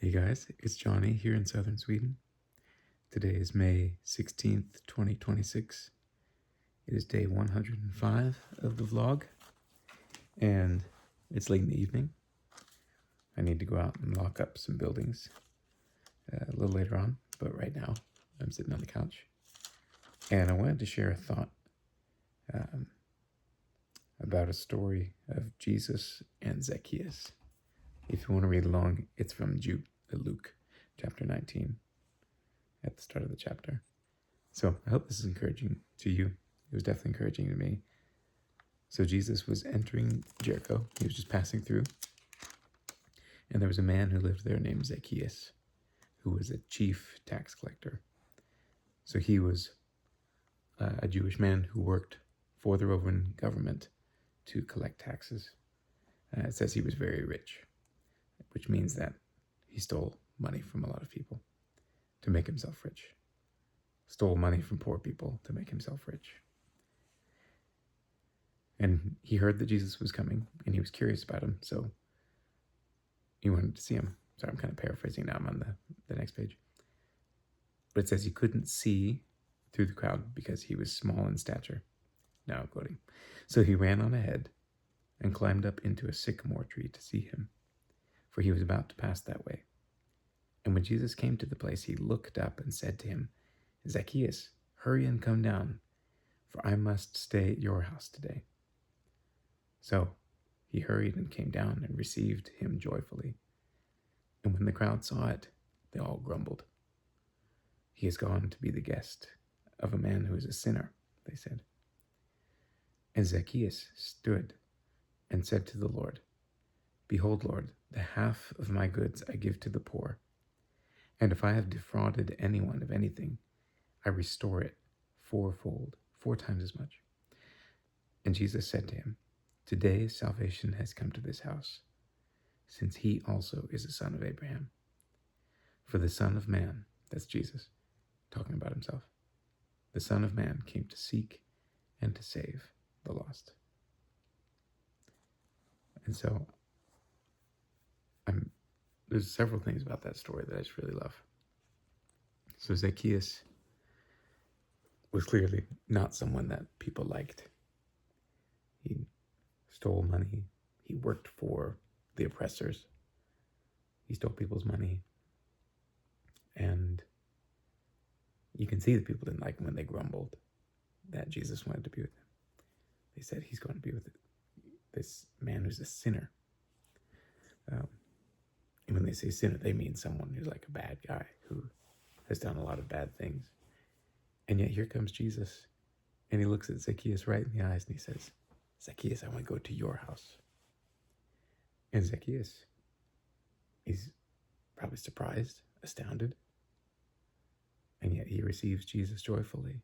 Hey guys, it's Johnny here in southern Sweden. Today is May 16th, 2026. It is day 105 of the vlog, and it's late in the evening. I need to go out and lock up some buildings a little later on, but right now I'm sitting on the couch. And I wanted to share a thought about a story of Jesus and Zacchaeus. If you want to read along, it's from Luke chapter 19 at the start of the chapter. So I hope this is encouraging to you. It was definitely encouraging to me. So Jesus was entering Jericho. He was just passing through. And there was a man who lived there named Zacchaeus, who was a chief tax collector. So he was a Jewish man who worked for the Roman government to collect taxes. It says he was very rich, which means that he stole money from a lot of people to make himself rich. Stole money from poor people to make himself rich. And he heard that Jesus was coming, and he was curious about him, so he wanted to see him. Sorry, I'm kind of paraphrasing now. I'm on the next page. But it says he couldn't see through the crowd because he was small in stature. Now I'm quoting. So he ran on ahead and climbed up into a sycamore tree to see him, for he was about to pass that way. And when Jesus came to the place, he looked up and said to him, "Zacchaeus, hurry and come down, for I must stay at your house today." So he hurried and came down and received him joyfully. And when the crowd saw it, they all grumbled. "He has gone to be the guest of a man who is a sinner," they said. And Zacchaeus stood and said to the Lord, "Behold, Lord, the half of my goods I give to the poor. And if I have defrauded anyone of anything, I restore it fourfold, 4 times as much." And Jesus said to him, "Today salvation has come to this house, since he also is a son of Abraham. For the Son of Man," that's Jesus, talking about himself, "the Son of Man came to seek and to save the lost." And so there's several things about that story that I just really love. So Zacchaeus was clearly not someone that people liked. He stole money. He worked for the oppressors. He stole people's money. And you can see that people didn't like him when they grumbled that Jesus wanted to be with them. They said he's going to be with this man who's a sinner. And when they say sinner, they mean someone who's like a bad guy who has done a lot of bad things. And yet here comes Jesus, and he looks at Zacchaeus right in the eyes, and he says, "Zacchaeus, I want to go to your house." And Zacchaeus, he's probably surprised, astounded, and yet he receives Jesus joyfully.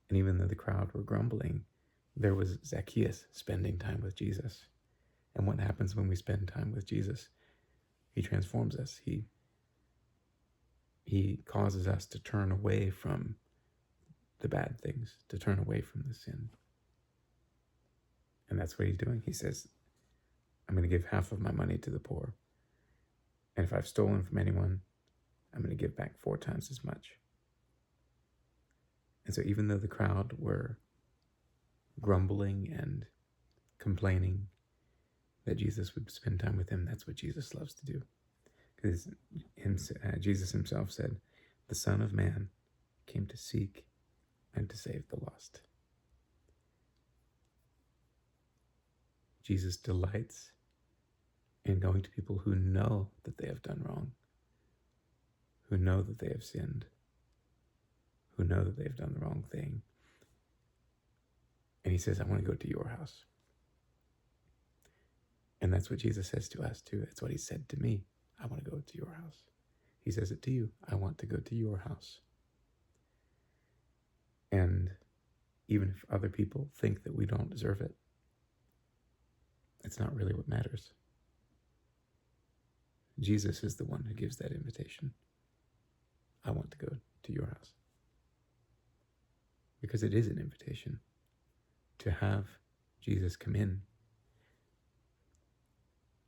And even though the crowd were grumbling, there was Zacchaeus spending time with Jesus. And what happens when we spend time with Jesus? He transforms us. He causes us to turn away from the bad things, to turn away from the sin. And that's what he's doing. He says, "I'm going to give half of my money to the poor. And if I've stolen from anyone, I'm going to give back 4 times as much." And so even though the crowd were grumbling and complaining that Jesus would spend time with him, that's what Jesus loves to do. Because Jesus himself said, "The Son of Man came to seek and to save the lost." Jesus delights in going to people who know that they have done wrong, who know that they have sinned, who know that they've done the wrong thing. And he says, "I want to go to your house." And that's what Jesus says to us too. That's what he said to me. "I want to go to your house." He says it to you. "I want to go to your house." And even if other people think that we don't deserve it, it's not really what matters. Jesus is the one who gives that invitation. "I want to go to your house." Because it is an invitation. To have Jesus come in,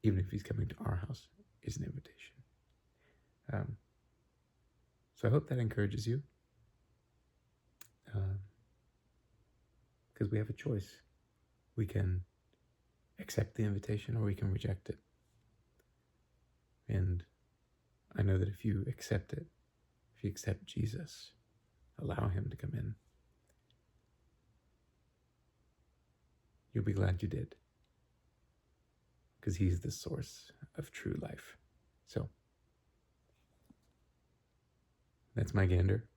even if he's coming to our house, is an invitation. So I hope that encourages you, because we have a choice. We can accept the invitation or we can reject it. And I know that if you accept it, if you accept Jesus, allow him to come in, you'll be glad you did, because he's the source of true life. So that's my gander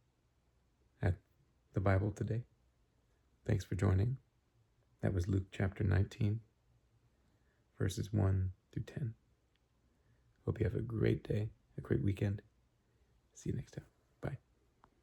at the Bible today. Thanks for joining. That was Luke chapter 19, verses 1 through 10. Hope you have a great day, a great weekend. See you next time.